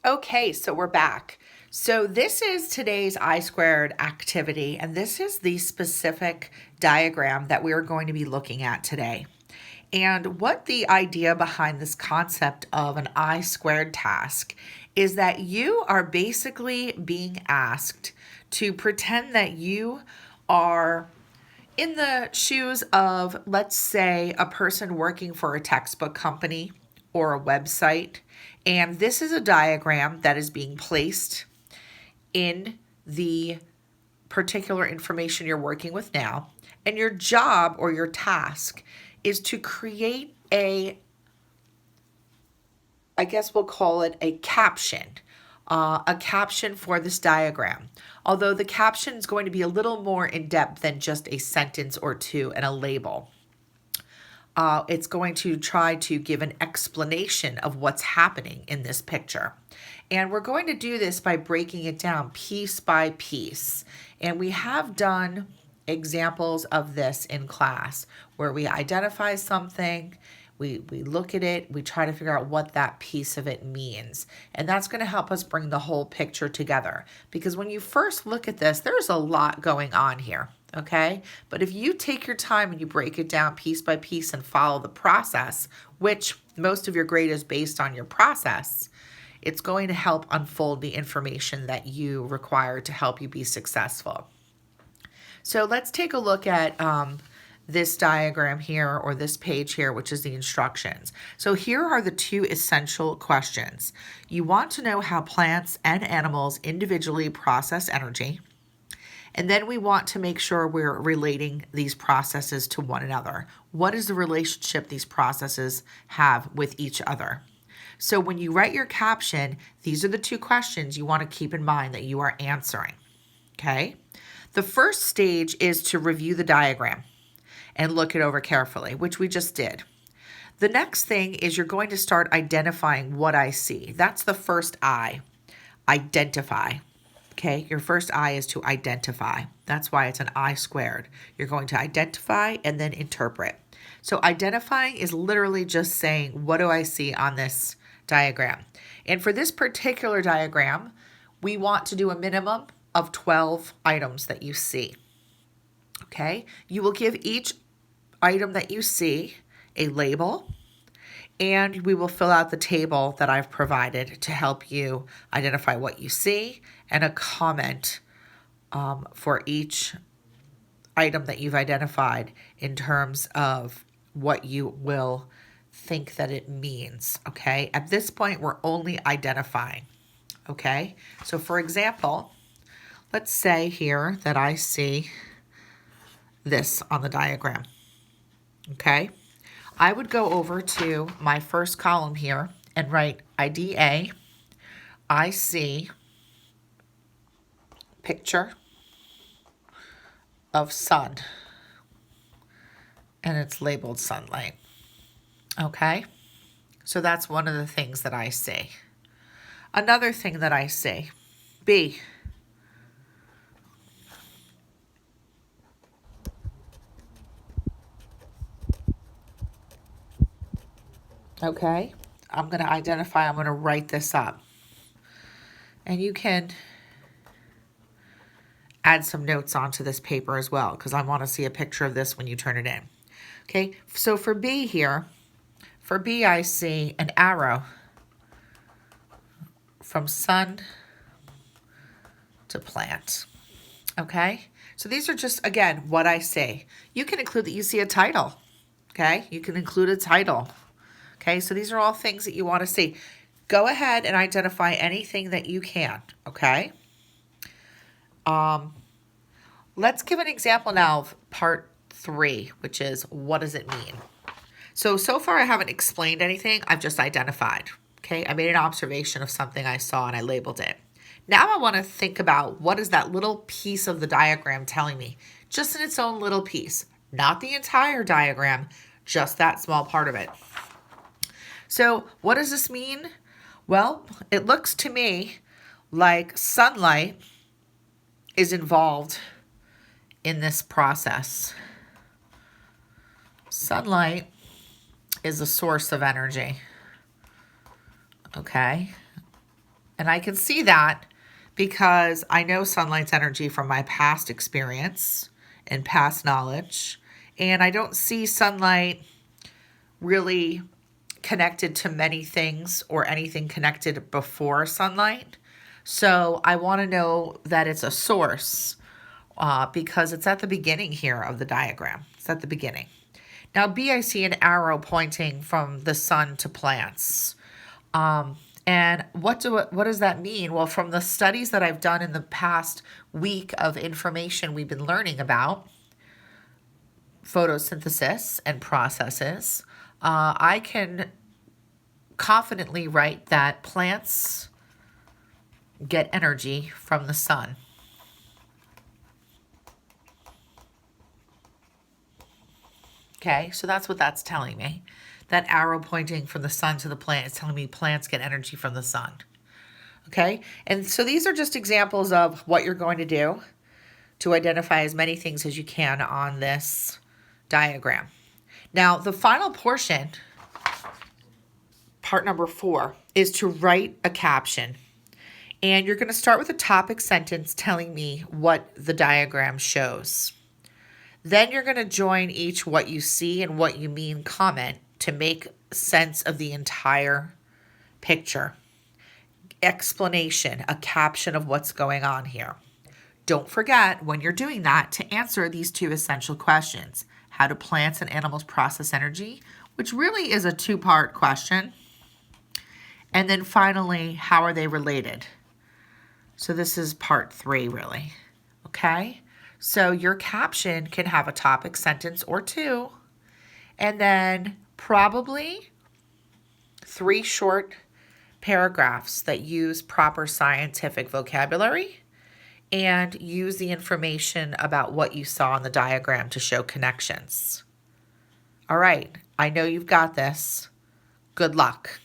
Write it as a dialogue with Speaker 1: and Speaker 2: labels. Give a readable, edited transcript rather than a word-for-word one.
Speaker 1: Okay, so we're back. So this is today's I-2 activity, and this is the specific diagram that we're going to be looking at today. And what the idea behind this concept of an I-2 task is that you are basically being asked to pretend that you are in the shoes of, let's say, a person working for a textbook company or a website. And this is a diagram that is being placed in the particular information you're working with now. And your job or your task is to create I guess we'll call it a caption for this diagram. Although the caption is going to be a little more in depth than just a sentence or two and a label. It's going to try to give an explanation of what's happening in this picture. And we're going to do this by breaking it down piece by piece. And we have done examples of this in class where we identify something, we look at it, we try to figure out what that piece of it means. And that's going to help us bring the whole picture together. Because when you first look at this, there's a lot going on here. Okay, but if you take your time and you break it down piece by piece and follow the process, which most of your grade is based on your process, it's going to help unfold the information that you require to help you be successful. So let's take a look at this diagram here, or this page here, which is the instructions. So here are the two essential questions. You want to know how plants and animals individually process energy. And then we want to make sure we're relating these processes to one another. What is the relationship these processes have with each other? So when you write your caption, these are the two questions you want to keep in mind that you are answering. Okay? The first stage is to review the diagram and look it over carefully, which we just did. The next thing is you're going to start identifying what I see. That's the first I, identify. Okay, your first I is to identify. That's why it's an I-2. You're going to identify and then interpret. So identifying is literally just saying, what do I see on this diagram? And for this particular diagram, we want to do a minimum of 12 items that you see. Okay, you will give each item that you see a label, and we will fill out the table that I've provided to help you identify what you see, and a comment for each item that you've identified in terms of what you will think that it means, okay? At this point, we're only identifying, okay? So for example, let's say here that I see this on the diagram, okay? I would go over to my first column here and write IDA. I see picture of sun, and it's labeled sunlight. Okay, so that's one of the things that I see. Another thing that I see, B. Okay, I'm going to identify, I'm going to write this up. And you can add some notes onto this paper as well, because I want to see a picture of this when you turn it in. Okay, so for B here, for B I see an arrow from sun to plant. Okay, so these are just, again, what I say. You can include that you see a title. Okay, you can include a title. Okay, so these are all things that you want to see. Go ahead and identify anything that you can, okay? Let's give an example now of part 3, which is, what does it mean? So far I haven't explained anything. I've just identified, okay? I made an observation of something I saw and I labeled it. Now I want to think about, what is that little piece of the diagram telling me? Just in its own little piece, not the entire diagram, just that small part of it. So what does this mean? Well, it looks to me like sunlight is involved in this process. Sunlight is a source of energy, okay? And I can see that because I know sunlight's energy from my past experience and past knowledge. And I don't see sunlight really connected to many things or anything connected before sunlight. So I want to know that it's a source because it's at the beginning here of the diagram. It's at the beginning. Now B, I see an arrow pointing from the sun to plants. And what does that mean? Well, from the studies that I've done in the past week of information we've been learning about photosynthesis and processes, I can confidently write that plants get energy from the sun. Okay, so that's what that's telling me. That arrow pointing from the sun to the plant is telling me plants get energy from the sun. Okay, and so these are just examples of what you're going to do to identify as many things as you can on this diagram. Now, the final portion, part number 4, is to write a caption. And you're going to start with a topic sentence telling me what the diagram shows. Then you're going to join each what you see and what you mean comment to make sense of the entire picture. Explanation, a caption of what's going on here. Don't forget, when you're doing that, to answer these 2 essential questions. How do plants and animals process energy? Which really is a 2-part question. And then finally, how are they related? So this is part 3, really. Okay? So your caption can have a topic sentence or 2, and then probably 3 short paragraphs that use proper scientific vocabulary and use the information about what you saw in the diagram to show connections. All right, I know you've got this. Good luck.